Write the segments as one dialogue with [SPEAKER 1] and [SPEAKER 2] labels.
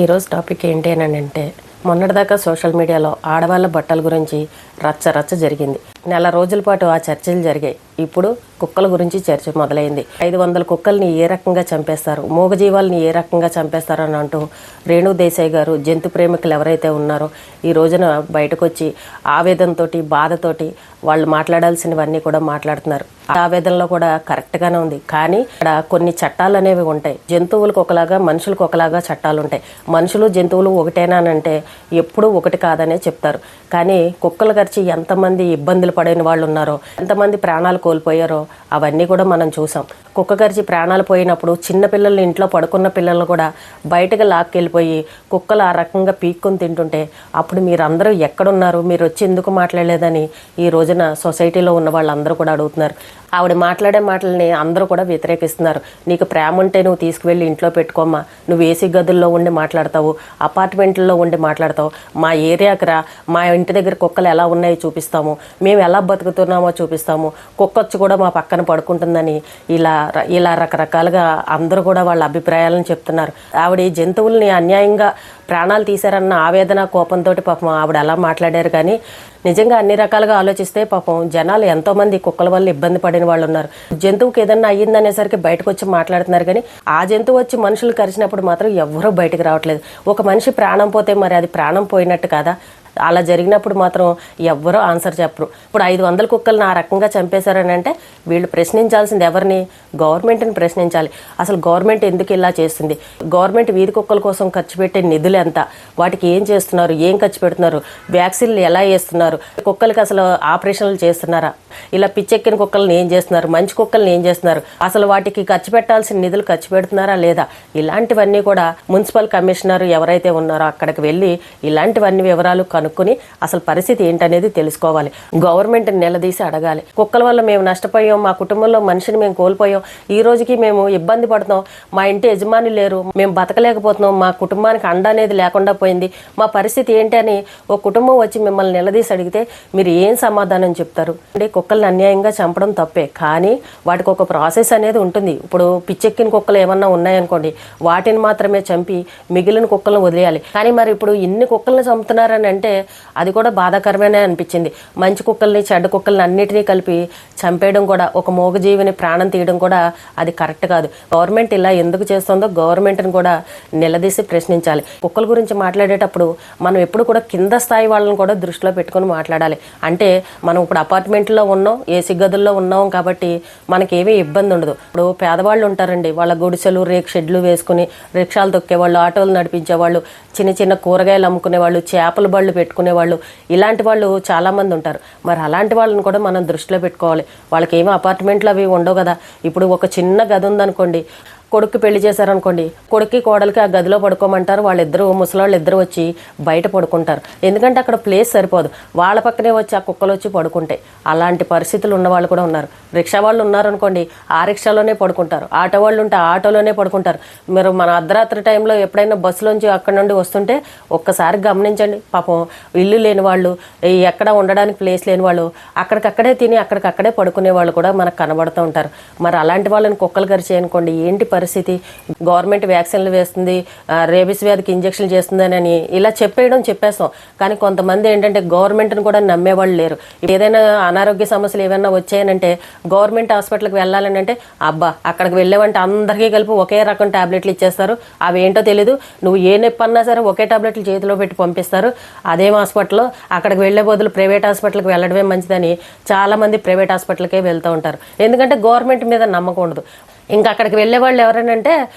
[SPEAKER 1] ఈరోజు టాపిక్ ఏంటి అని అంటే మొన్నటిదాకా సోషల్ మీడియాలో ఆడవాళ్ళ బట్టల గురించి రచ్చ జరిగింది. నెల రోజుల పాటు ఆ చర్చలు జరిగాయి. ఇప్పుడు కుక్కల గురించి చర్చ మొదలైంది. 500 కుక్కల్ని ఏ రకంగా చంపేస్తారు, మూగజీవాల్ని ఏ రకంగా చంపేస్తారు అని అంటూ రేణు దేశాయ్ గారు, జంతు ప్రేమికులు ఎవరైతే ఉన్నారో ఈ రోజున బయటకు వచ్చి ఆవేదనతోటి బాధతోటి వాళ్ళు మాట్లాడాల్సినవన్నీ కూడా మాట్లాడుతున్నారు. ఆవేదనలో కూడా కరెక్ట్గానే ఉంది. కానీ ఇక్కడ కొన్ని చట్టాలు అనేవి ఉంటాయి. జంతువులకు ఒకలాగా, మనుషులకు ఒకలాగా చట్టాలు ఉంటాయి. మనుషులు జంతువులు ఒకటేనానంటే ఎప్పుడూ ఒకటి కాదనే చెప్తారు. కానీ కుక్కలు గరిచి ఎంతమంది ఇబ్బందులు పడిన వాళ్ళు ఉన్నారో, ఎంతమంది ప్రాణాలు కోల్పోయారో అవన్నీ కూడా మనం చూసాం. కుక్క గరిచి ప్రాణాలు పోయినప్పుడు చిన్నపిల్లల్ని, ఇంట్లో పడుకున్న పిల్లలను కూడా బయటకు లాక్కెళ్ళిపోయి కుక్కలు ఆ రకంగా పీక్కొని తింటుంటే అప్పుడు మీరందరూ ఎక్కడున్నారు, మీరు వచ్చి ఎందుకు మాట్లాడలేదని ఈ రోజున సొసైటీలో ఉన్న వాళ్ళందరూ కూడా అడుగుతున్నారు. ఆవిడ మాట్లాడే మాటలని అందరూ కూడా వ్యతిరేకిస్తున్నారు. నీకు ప్రేమ ఉంటే నువ్వు తీసుకువెళ్ళి ఇంట్లో పెట్టుకోమ్మా, నువ్వు ఏసీ గదుల్లో ఉండి మాట్లాడతావు, అపార్ట్మెంట్లో ఉండి మాట్లాడతావు, మా ఏరియాకి రా, మా ఇంటి దగ్గర కుక్కలు ఎలా ఉన్నాయో చూపిస్తాము, మేము ఎలా బతుకుతున్నామో చూపిస్తాము, కుక్కొచ్చి కూడా మా పక్కన పడుకుంటుందని ఇలా రకరకాలుగా అందరూ కూడా వాళ్ళ అభిప్రాయాలను చెప్తున్నారు. ఆవిడ జంతువుల్ని అన్యాయంగా ప్రాణాలు తీశారన్న ఆవేదన, కోపంతో పాపం ఆవిడ అలా మాట్లాడారు. కానీ నిజంగా అన్ని రకాలుగా ఆలోచిస్తే పాపం జనాలు ఎంతోమంది కుక్కల వల్ల ఇబ్బంది పడిన వాళ్ళు ఉన్నారు. జంతువుకి ఏదన్నా అయ్యిందనేసరికి బయటకు వచ్చి మాట్లాడుతున్నారు. కానీ ఆ జంతువు వచ్చి మనుషులు కరిచినప్పుడు మాత్రం ఎవ్వరూ బయటకు రావట్లేదు. ఒక మనిషి ప్రాణం పోతే మరి అది ప్రాణం పోయినట్టు కాదా? అలా జరిగినప్పుడు మాత్రం ఎవ్వరూ ఆన్సర్ చెప్పరు. ఇప్పుడు 500 కుక్కలను ఆ రకంగా చంపేశారని అంటే వీళ్ళు ప్రశ్నించాల్సింది ఎవరిని? గవర్నమెంట్ని ప్రశ్నించాలి. అసలు గవర్నమెంట్ ఎందుకు ఇలా చేస్తుంది? గవర్నమెంట్ వీధి కుక్కల కోసం ఖర్చు పెట్టే నిధులు ఎంత? వాటికి ఏం చేస్తున్నారు? ఏం ఖర్చు పెడుతున్నారు? వ్యాక్సిన్లు ఎలా వేస్తున్నారు? కుక్కలకి అసలు ఆపరేషన్లు చేస్తున్నారా? ఇలా పిచ్చెక్కిన కుక్కలను ఏం చేస్తున్నారు? మంచి కుక్కలను ఏం చేస్తున్నారు? అసలు వాటికి ఖర్చు పెట్టాల్సిన నిధులు ఖర్చు పెడుతున్నారా లేదా? ఇలాంటివన్నీ కూడా మున్సిపల్ కమిషనర్ ఎవరైతే ఉన్నారో అక్కడికి వెళ్ళి ఇలాంటివన్నీ వివరాలు కనుక్కొని అసలు పరిస్థితి ఏంటనేది తెలుసుకోవాలి. గవర్నమెంట్ నిలదీసి అడగాలి. కుక్కల వల్ల మేము నష్టపోయాం, మా కుటుంబంలో మనిషిని మేము కోల్పోయాం, ఈ రోజుకి మేము ఇబ్బంది పడుతున్నాం, మా ఇంటి యజమాని లేరు, మేము బతకలేకపోతున్నాం, మా కుటుంబానికి అండ అనేది లేకుండా పోయింది, మా పరిస్థితి ఏంటి అని ఒక కుటుంబం వచ్చి మిమ్మల్ని నిలదీసి అడిగితే మీరు ఏం సమాధానం చెప్తారు? అంటే కుక్కల్ని అన్యాయంగా చంపడం తప్పే, కానీ వాటికి ఒక ప్రాసెస్ అనేది ఉంటుంది. ఇప్పుడు పిచ్చెక్కిన కుక్కలు ఏమన్నా ఉన్నాయనుకోండి, వాటిని మాత్రమే చంపి మిగిలిన కుక్కలను వదిలేయాలి. కానీ మరి ఇప్పుడు ఇన్ని కుక్కలను చంపుతున్నారని అంటే అది కూడా బాధాకరమేనే అనిపించింది. మంచి కుక్కల్ని, చెడ్డ కుక్కల్ని అన్నిటినీ కలిపి చంపేయడం కూడా, ఒక మూగజీవిని ప్రాణం తీయడం కూడా అది కరెక్ట్ కాదు. గవర్నమెంట్ ఇలా ఎందుకు చేస్తుందో గవర్నమెంట్ని కూడా నిలదీసి ప్రశ్నించాలి. కుక్కల గురించి మాట్లాడేటప్పుడు మనం ఎప్పుడు కూడా కింద స్థాయి వాళ్ళని కూడా దృష్టిలో పెట్టుకొని మాట్లాడాలి. అంటే మనం ఇప్పుడు అపార్ట్మెంట్లో ఉన్నాం, ఏసీ గదుల్లో ఉన్నాం కాబట్టి మనకేమీ ఇబ్బంది ఉండదు. ఇప్పుడు పేదవాళ్ళు ఉంటారండి, వాళ్ళ గుడిసెలు, రేక్ షెడ్లు వేసుకుని రిక్షాలు తొక్కేవాళ్ళు, ఆటోలు నడిపించేవాళ్ళు, చిన్న కూరగాయలు అమ్ముకునేవాళ్ళు, చేపల బళ్ళు పెట్టుకునేవాళ్ళు, ఇలాంటి వాళ్ళు చాలామంది ఉంటారు. మరి అలాంటి వాళ్ళని కూడా మనం దృష్టిలో పెట్టుకోవాలి. వాళ్ళకి ఏమో అపార్ట్మెంట్లు అవి ఉండవు కదా. ఇప్పుడు ఒక చిన్న గది ఉందనుకోండి, కొడుక్కి పెళ్లి చేశారనుకోండి, కొడుక్కి కోడలికి ఆ గదిలో పడుకోమంటారు. వాళ్ళిద్దరూ, ముసలాళ్ళు ఇద్దరు వచ్చి బయట పడుకుంటారు. ఎందుకంటే అక్కడ ప్లేస్ సరిపోదు. వాళ్ళ పక్కనే వచ్చి ఆ కుక్కలు వచ్చి పడుకుంటాయి. అలాంటి పరిస్థితులు ఉన్న వాళ్ళు కూడా ఉన్నారు. రిక్షా వాళ్ళు ఉన్నారనుకోండి, ఆ రిక్షాలోనే పడుకుంటారు. ఆటో వాళ్ళు ఉంటే ఆటోలోనే పడుకుంటారు. మీరు మన అర్ధరాత్రి టైంలో ఎప్పుడైనా బస్సులోంచి అక్కడ నుండి వస్తుంటే ఒక్కసారి గమనించండి. పాపం ఇల్లు లేని వాళ్ళు, ఎక్కడ ఉండడానికి ప్లేస్ లేని వాళ్ళు అక్కడికక్కడే తిని అక్కడికక్కడే పడుకునే వాళ్ళు కూడా మనకు కనబడుతూ ఉంటారు. మరి అలాంటి వాళ్ళని కుక్కలు కరిచేయనుకోండి, ఏంటి పరిస్థితి? గవర్నమెంట్ వ్యాక్సిన్లు వేస్తుంది, రేబిస్ వ్యాధికి ఇంజక్షన్లు చేస్తుందని ఇలా చెప్పేస్తాం. కానీ కొంతమంది ఏంటంటే గవర్నమెంట్ని కూడా నమ్మేవాళ్ళు లేరు. ఏదైనా అనారోగ్య సమస్యలు ఏమైనా వచ్చాయనంటే గవర్నమెంట్ హాస్పిటల్కి వెళ్ళాలని అంటే అబ్బా అక్కడికి వెళ్ళేవంటే అందరికీ కలిపి ఒకే రకం టాబ్లెట్లు ఇచ్చేస్తారు. అవి ఏంటో తెలీదు. నువ్వు ఏ నొప్పి అన్నా సరే ఒకే టాబ్లెట్లు చేతిలో పెట్టి పంపిస్తారు. అదేం హాస్పిటల్లో అక్కడికి వెళ్ళే బదులు ప్రైవేట్ హాస్పిటల్కి వెళ్ళడమే మంచిదని చాలామంది ప్రైవేట్ హాస్పిటల్కే వెళ్తూ ఉంటారు. ఎందుకంటే గవర్నమెంట్ మీద నమ్మకం ఉండదు. ఇంకా అక్కడికి వెళ్ళే వాళ్ళు ఎవరనంటే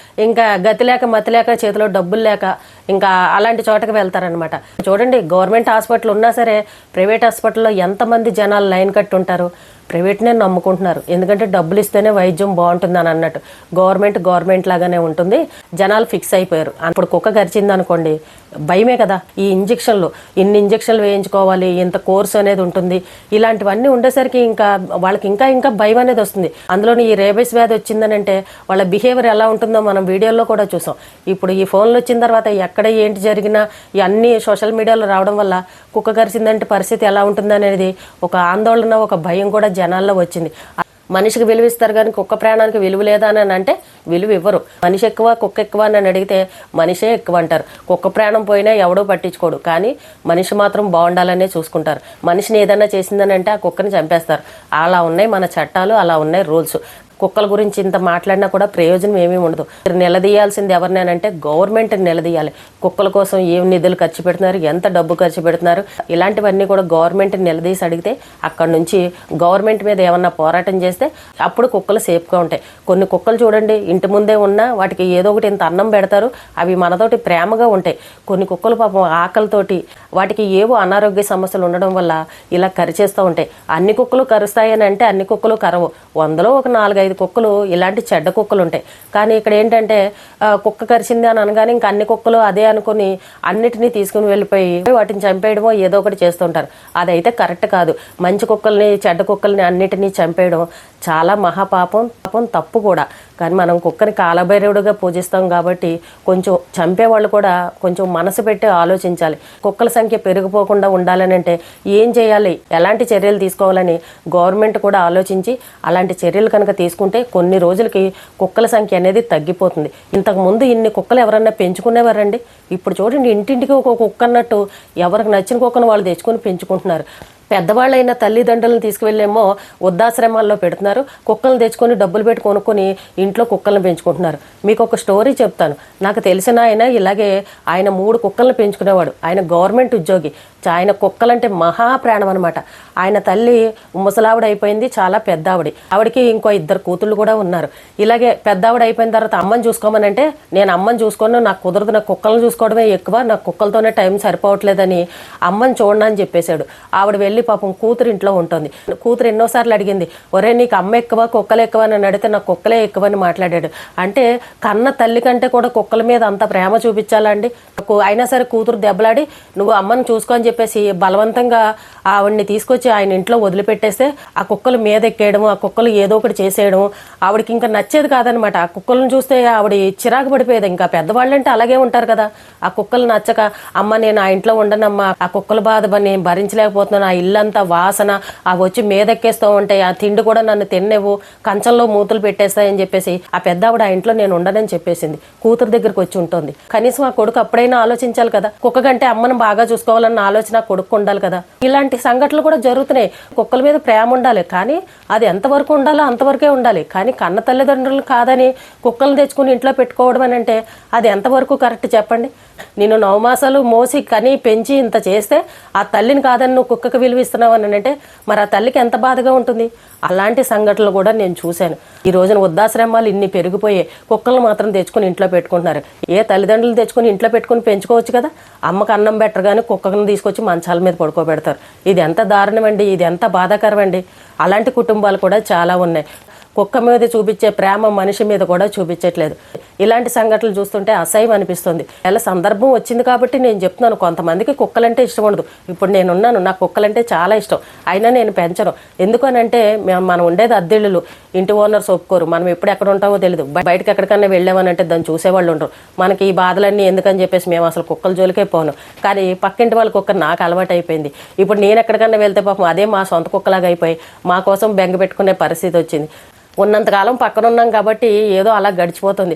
[SPEAKER 1] ఇంకా గతి లేక, మతి లేక, చేతిలో డబ్బులు లేక ఇంకా అలాంటి చోటకి వెళ్తారనమాట. చూడండి, గవర్నమెంట్ హాస్పిటల్ ఉన్నా సరే ప్రైవేట్ హాస్పిటల్లో ఎంతమంది జనాలు లైన్ కట్టి ఉంటారు. ప్రైవేట్నే నమ్ముకుంటున్నారు. ఎందుకంటే డబ్బులు ఇస్తేనే వైద్యం బాగుంటుందని అన్నట్టు. గవర్నమెంట్ లాగానే ఉంటుంది. జనాలు ఫిక్స్ అయిపోయారు. అప్పుడు కుక్క కరిచింది అనుకోండి, భయమే కదా. ఈ ఇంజక్షన్లు, ఇన్ని ఇంజక్షన్లు వేయించుకోవాలి, ఇంత కోర్సు అనేది ఉంటుంది, ఇలాంటివన్నీ ఉండేసరికి ఇంకా వాళ్ళకి ఇంకా భయం అనేది వస్తుంది. అందులోని ఈ రేబిస్ వ్యాధి వచ్చిందని అంటే వాళ్ళ బిహేవియర్ ఎలా ఉంటుందో మనం వీడియోలో కూడా చూసాం. ఇప్పుడు ఈ ఫోన్లు వచ్చిన తర్వాత ఎక్కడ ఏంటి జరిగినా ఇవన్నీ సోషల్ మీడియాలో రావడం వల్ల కుక్క కరిచిందంటే పరిస్థితి ఎలా ఉంటుంది అనేది ఒక ఆందోళన, ఒక భయం కూడా జనాల్లో వచ్చింది. మనిషికి విలువ ఇస్తారు కానీ కుక్క ప్రాణానికి విలువ లేదా అని అంటే విలువ ఇవ్వరు. మనిషి ఎక్కువ కుక్క ఎక్కువ అని అడిగితే మనిషే ఎక్కువ అంటారు. కుక్క ప్రాణం పోయినా ఎవడో పట్టించుకోడు, కానీ మనిషి మాత్రం బాగుండాలనే చూసుకుంటారు. మనిషిని ఏదైనా చేసిందని అంటే ఆ కుక్కని చంపేస్తారు. అలా ఉన్నాయి మన చట్టాలు, అలా ఉన్నాయి రూల్స్. కుక్కల గురించి ఇంత మాట్లాడినా కూడా ప్రయోజనం ఏమీ ఉండదు. నిలదీయాల్సింది ఎవరినేనంటే గవర్నమెంట్ని నిలదీయాలి. కుక్కల కోసం ఏం నిధులు ఖర్చు పెడుతున్నారు, ఎంత డబ్బు ఖర్చు పెడుతున్నారు, ఇలాంటివన్నీ కూడా గవర్నమెంట్ని నిలదీసి అడిగితే అక్కడ నుంచి గవర్నమెంట్ మీద ఏమన్నా పోరాటం చేస్తే అప్పుడు కుక్కలు సేఫ్గా ఉంటాయి. కొన్ని కుక్కలు చూడండి, ఇంటి ముందే ఉన్నా వాటికి ఏదో ఒకటి ఇంత అన్నం పెడతారు, అవి మనతోటి ప్రేమగా ఉంటాయి. కొన్ని కుక్కలు పాపం ఆకలితోటి వాటికి ఏవో అనారోగ్య సమస్యలు ఉండడం వల్ల ఇలా కరిచేస్తూ ఉంటాయి. అన్ని కుక్కలు కరుస్తాయని అంటే అన్ని కుక్కలు కరవు. 100లో ఒక 4-5 కుక్కలు ఇలాంటి చెడ్డ కుక్కలు ఉంటాయి. కానీ ఇక్కడ ఏంటంటే కుక్క కరిచింది అని అనగానే ఇంకా అన్ని కుక్కలు అదే అనుకుని అన్నిటినీ తీసుకుని వెళ్ళిపోయి వాటిని చంపేయడమో ఏదో ఒకటి చేస్తుంటారు. అదైతే కరెక్ట్ కాదు. మంచి కుక్కల్ని చెడ్డ కుక్కల్ని అన్నిటినీ చంపేయడం చాలా మహాపాపం, తప్పు కూడా. కానీ మనం కుక్కని కాలభైరవుడిగా పూజిస్తాం కాబట్టి కొంచెం చంపేవాళ్ళు కూడా కొంచెం మనసు పెట్టి ఆలోచించాలి. కుక్కల సంఖ్య పెరిగిపోకుండా ఉండాలని అంటే ఏం చేయాలి, ఎలాంటి చర్యలు తీసుకోవాలని గవర్నమెంట్ కూడా ఆలోచించి అలాంటి చర్యలు కనుక తీసుకుంటే కొన్ని రోజులకి కుక్కల సంఖ్య అనేది తగ్గిపోతుంది. ఇంతకుముందు ఇన్ని కుక్కలు ఎవరన్నా పెంచుకునేవారండి? ఇప్పుడు చూడండి, ఇంటింటికి ఒక కుక్క అన్నట్టు ఎవరికి నచ్చిన కుక్కను వాళ్ళు తెచ్చుకొని పెంచుకుంటున్నారు. పెద్దవాళ్ళైన తల్లిదండ్రులను తీసుకువెళ్ళేమో వృద్ధాశ్రమాల్లో పెడుతున్నారు. కుక్కలను తెచ్చుకొని డబ్బులు పెట్టి కొనుక్కొని ఇంట్లో కుక్కలను పెంచుకుంటున్నారు. మీకు ఒక స్టోరీ చెప్తాను. నాకు తెలిసిన ఆయన ఇలాగే ఆయన 3 కుక్కలను పెంచుకునేవాడు. ఆయన గవర్నమెంట్ ఉద్యోగి. ఆయన కుక్కలంటే మహాప్రాణం అనమాట. ఆయన తల్లి ముసలావిడ అయిపోయింది, చాలా పెద్దావిడి. ఆవిడకి ఇంకో 2 కూతుళ్ళు కూడా ఉన్నారు. ఇలాగే పెద్దావిడ అయిపోయిన తర్వాత అమ్మని చూసుకోమనంటే నేను అమ్మని చూసుకోను, నాకు కుదరదు, నాకు కుక్కలను చూసుకోవడమే ఎక్కువ, నాకు కుక్కలతోనే టైం సరిపోవట్లేదని అమ్మని చూడను అని చెప్పేశాడు. ఆవిడ వెళ్ళి పాపం కూతురు ఇంట్లో ఉంటుంది. కూతురు ఎన్నోసార్లు అడిగింది, ఒరే నీకు అమ్మ ఎక్కువ కుక్కలు ఎక్కువ అని అడిగితే నాకు కుక్కలే ఎక్కువ అని మాట్లాడాడు. అంటే కన్న తల్లి కంటే కూడా కుక్కల మీద అంత ప్రేమ చూపించాలండి. అయినా సరే కూతురు దెబ్బలాడి నువ్వు అమ్మను చూసుకో అని చెప్పేసి బలవంతంగా ఆవిడ్ని తీసుకొచ్చి ఆయన ఇంట్లో వదిలిపెట్టేస్తే ఆ కుక్కలు మీద ఎక్కేయడం, ఆ కుక్కలు ఏదో ఒకటి చేసేయడం ఆవిడకి ఇంకా నచ్చేది కాదనమాట. ఆ కుక్కలను చూస్తే ఆవిడ చిరాకు పడిపోయేది. ఇంకా పెద్దవాళ్ళంటే అలాగే ఉంటారు కదా. ఆ కుక్కలు నచ్చక అమ్మ నేను ఆ ఇంట్లో ఉండనమ్మా, ఆ కుక్కల బాధ నేను భరించలేకపోతున్నాను, ఆ ఇల్లంతా వాసన, అవి వచ్చి మీదెక్కేస్తూ ఉంటాయి, ఆ తిండి కూడా నన్ను తిన్నేవు, కంచంలో మూతులు పెట్టేస్తాయని చెప్పేసి ఆ పెద్దావిడ ఆ ఇంట్లో నేను ఉండనని చెప్పేసింది. కూతురు దగ్గరికి వచ్చి ఉంటుంది. కనీసం ఆ కొడుకు అప్పుడైనా ఆలోచించాలి కదా. కుక్క కంటే అమ్మను బాగా చూసుకోవాలన్న ఆలోచన కొడుకు ఉండాలి కదా. ఇలాంటి సంఘటనలు కూడా జరుగుతున్నాయి. కుక్కల మీద ప్రేమ ఉండాలి, కానీ అది ఎంతవరకు ఉండాలో అంతవరకే ఉండాలి. కానీ కన్న తల్లిదండ్రులు కాదని కుక్కలను తెచ్చుకుని ఇంట్లో పెట్టుకోవడం అని అంటే అది ఎంతవరకు కరెక్ట్ చెప్పండి. నేను 9 మాసాలు మోసి కని పెంచి ఇంత చేస్తే ఆ తల్లిని కాదని నువ్వు కుక్కకు విలువిస్తున్నావు అని అంటే మరి ఆ తల్లికి ఎంత బాధగా ఉంటుంది. అలాంటి సంఘటనలు కూడా నేను చూశాను. ఈ రోజున వృద్ధాశ్రమాలు ఇన్ని పెరిగిపోయాయి, కుక్కలను మాత్రం తెచ్చుకుని ఇంట్లో పెట్టుకుంటున్నారు. ఏ తల్లిదండ్రులు తెచ్చుకుని ఇంట్లో పెట్టుకుని పెంచుకోవచ్చు కదా. అమ్మకు అన్నం బెటర్ కానీ కుక్కలను తీసుకొచ్చి మంచాల మీద పడుకోబెడతారు. ఇది ఎంత దారుణం అండి, ఇది ఎంత బాధాకరం అండి. అలాంటి కుటుంబాలు కూడా చాలా ఉన్నాయి. కుక్క మీద చూపించే ప్రేమ మనిషి మీద కూడా చూపించట్లేదు. ఇలాంటి సంఘటనలు చూస్తుంటే అసహ్యం అనిపిస్తుంది. ఇలా సందర్భం వచ్చింది కాబట్టి నేను చెప్తున్నాను. కొంతమందికి కుక్కలంటే ఇష్టం ఉండదు. ఇప్పుడు నేనున్నాను, నాకు కుక్కలంటే చాలా ఇష్టం, అయినా నేను పెంచను. ఎందుకనంటే మనం ఉండేది అద్దెళ్ళు, ఇంటి ఓనర్స్ ఒప్పుకోరు. మనం ఎప్పుడు ఎక్కడ ఉంటామో తెలియదు. బయటకు ఎక్కడికన్నా వెళ్ళామనంటే దాన్ని చూసేవాళ్ళు ఉండరు. మనకి ఈ బాధలన్నీ ఎందుకని చెప్పేసి మేము అసలు కుక్కల జోలికే పోను. కానీ పక్కింటి వాళ్ళ కుక్క నాకు అలవాటు అయిపోయింది. ఇప్పుడు నేను ఎక్కడికన్నా వెళ్తే పాపం అదే మా సొంత కుక్కలాగా అయిపోయి మా కోసం బెంగ పెట్టుకునే పరిస్థితి వచ్చింది. ఉన్నంతకాలం పక్కన ఉన్నాం కాబట్టి ఏదో అలా గడిచిపోతుంది.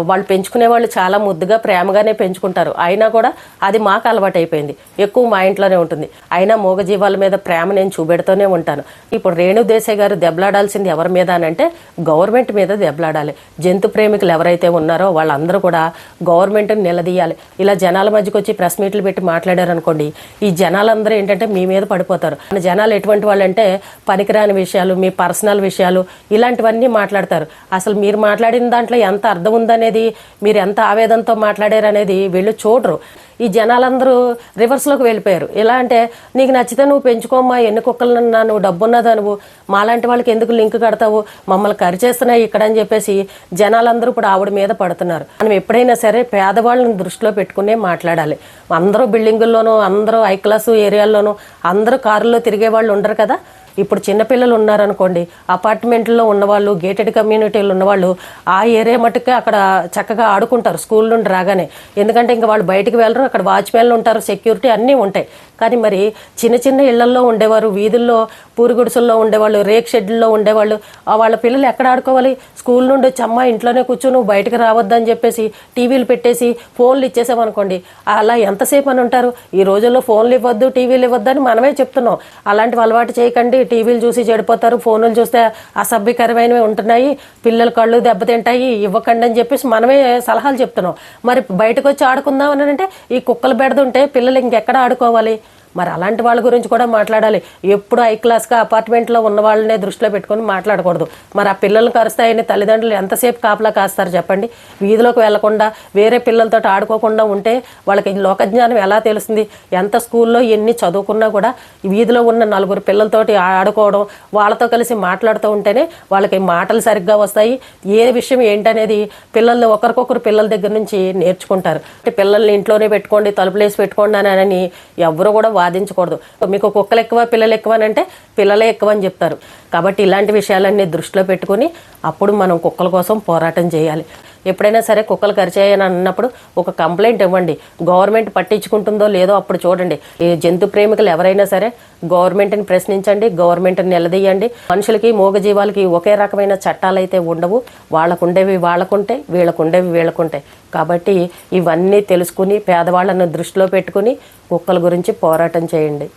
[SPEAKER 1] వాళ్ళు పెంచుకునే వాళ్ళు చాలా ముద్దుగా ప్రేమగానే పెంచుకుంటారు. అయినా కూడా అది మాకు అలవాటు అయిపోయింది. ఎక్కువ మా ఇంట్లోనే ఉంటుంది. అయినా మూగజీవాల మీద ప్రేమ నేను చూపెడుతూనే ఉంటాను. ఇప్పుడు రేణుదేశాయ్ గారు దెబ్బలాడాల్సింది ఎవరి మీద అంటే గవర్నమెంట్ మీద దెబ్బలాడాలి. జంతు ప్రేమికులు ఎవరైతే ఉన్నారో వాళ్ళందరూ కూడా గవర్నమెంట్ని నిలదీయాలి. ఇలా జనాల మధ్యకి వచ్చి ప్రెస్ మీట్లు పెట్టి మాట్లాడారు అనుకోండి, ఈ జనాలందరూ ఏంటంటే మీ మీద పడిపోతారు. జనాలు ఎటువంటి వాళ్ళంటే పనికిరాని విషయాలు, మీ పర్సనల్ విషయాలు ఇలాంటివన్నీ మాట్లాడతారు. అసలు మీరు మాట్లాడిన దాంట్లో ఎంత అర్థం ఉందనేది, మీరు ఎంత ఆవేదనతో మాట్లాడారనేది వీళ్ళు చూడరు. ఈ జనాలందరూ రివర్స్లోకి వెళ్ళిపోయారు. ఎలా అంటే నీకు నచ్చితే నువ్వు పెంచుకోమ్మా, ఎన్ని కుక్కలన్నా, నువ్వు డబ్బున్నదా, నువ్వు మాలాంటి వాళ్ళకి ఎందుకు లింక్ కడతావు, మమ్మల్ని కరిచేస్తున్నాయి ఇక్కడ అని చెప్పేసి జనాలందరూ ఇప్పుడు ఆవిడ మీద పడుతున్నారు. మనం ఎప్పుడైనా సరే పేదవాళ్ళని దృష్టిలో పెట్టుకునే మాట్లాడాలి. అందరూ బిల్డింగుల్లోనూ, అందరూ హై క్లాసు ఏరియాల్లోనూ, అందరూ కారుల్లో తిరిగే వాళ్ళు ఉండరు కదా. ఇప్పుడు చిన్నపిల్లలు ఉన్నారనుకోండి, అపార్ట్మెంట్లో ఉన్నవాళ్ళు, గేటెడ్ కమ్యూనిటీలు ఉన్నవాళ్ళు ఆ ఏరియా మట్టుకే అక్కడ చక్కగా ఆడుకుంటారు స్కూల్ నుండి రాగానే. ఎందుకంటే ఇంకా వాళ్ళు బయటికి వెళ్ళరు, అక్కడ వాచ్మెన్లు ఉంటారు, సెక్యూరిటీ అన్నీ ఉంటాయి. కానీ మరి చిన్న చిన్న ఇళ్లల్లో ఉండేవారు, వీధుల్లో పూరి గుడిసెల్లో ఉండేవాళ్ళు, రేక్ షెడ్యూల్లో ఉండేవాళ్ళు. వాళ్ళ పిల్లలు ఎక్కడ ఆడుకోవాలి? స్కూల్ నుండి వచ్చి అమ్మ ఇంట్లోనే కూర్చొని నువ్వు బయటకు రావద్దని చెప్పేసి టీవీలు పెట్టేసి ఫోన్లు ఇచ్చేసామనుకోండి, అలా ఎంతసేపు అని ఉంటారు? ఈ రోజుల్లో ఫోన్లు ఇవ్వద్దు, టీవీలు ఇవ్వద్దు అని మనమే చెప్తున్నాం. అలాంటివి అలవాటు చేయకండి, టీవీలు చూసి చెడిపోతారు, ఫోన్లు చూస్తే అసభ్యకరమైనవి ఉంటున్నాయి, పిల్లల కళ్ళు దెబ్బతింటాయి, ఇవ్వకండి అని చెప్పేసి మనమే సలహాలు చెప్తున్నాం. మరి బయటకు వచ్చి ఆడుకుందాం అని అంటే ఈ కుక్కలు బెడదుంటే పిల్లలు ఇంకెక్కడ ఆడుకోవాలి? మరి అలాంటి వాళ్ళ గురించి కూడా మాట్లాడాలి. ఎప్పుడు హై క్లాస్గా అపార్ట్మెంట్లో ఉన్న వాళ్ళనే దృష్టిలో పెట్టుకొని మాట్లాడకూడదు. మరి ఆ పిల్లల్ని కరుస్తాయని తల్లిదండ్రులు ఎంతసేపు కాపలా కాస్తారు చెప్పండి? వీధిలోకి వెళ్లకుండా వేరే పిల్లలతో ఆడుకోకుండా ఉంటే వాళ్ళకి లోకజ్ఞానం ఎలా తెలుస్తుంది? ఎంత స్కూల్లో ఎన్ని చదువుకున్నా కూడా వీధిలో ఉన్న నలుగురు పిల్లలతోటి ఆడుకోవడం, వాళ్ళతో కలిసి మాట్లాడుతూ ఉంటేనే వాళ్ళకి మాటలు సరిగ్గా వస్తాయి. ఏ విషయం ఏంటనేది పిల్లల్ని ఒకరికొకరు పిల్లల దగ్గర నుంచి నేర్చుకుంటారు. పిల్లల్ని ఇంట్లోనే పెట్టుకోండి, తలుపులేసి పెట్టుకోండి అని ఎవరు కూడా వాదించకూడదు. మీకు కుక్కలు ఎక్కువ పిల్లలు ఎక్కువ అని అంటే పిల్లలే ఎక్కువ అని చెప్తారు. కాబట్టి ఇలాంటి విషయాలన్నీ దృష్టిలో పెట్టుకుని అప్పుడు మనం కుక్కల కోసం పోరాటం చేయాలి. ఎప్పుడైనా సరే కుక్కలు కరిచాయని అన్నప్పుడు ఒక కంప్లైంట్ ఇవ్వండి. గవర్నమెంట్ పట్టించుకుంటుందో లేదో అప్పుడు చూడండి. ఈ జంతు ప్రేమికులు ఎవరైనా సరే గవర్నమెంట్ని ప్రశ్నించండి, గవర్నమెంట్ని నిలదీయండి. మనుషులకి మూగజీవాలకి ఒకే రకమైన చట్టాలు అయితే ఉండవు. వాళ్ళకుండేవి వాళ్ళకుంటే, వీళ్ళకుండేవి వీళ్ళకుంటాయి. కాబట్టి ఇవన్నీ తెలుసుకుని పేదవాళ్ళను దృష్టిలో పెట్టుకుని కుక్కల గురించి పోరాటం చేయండి.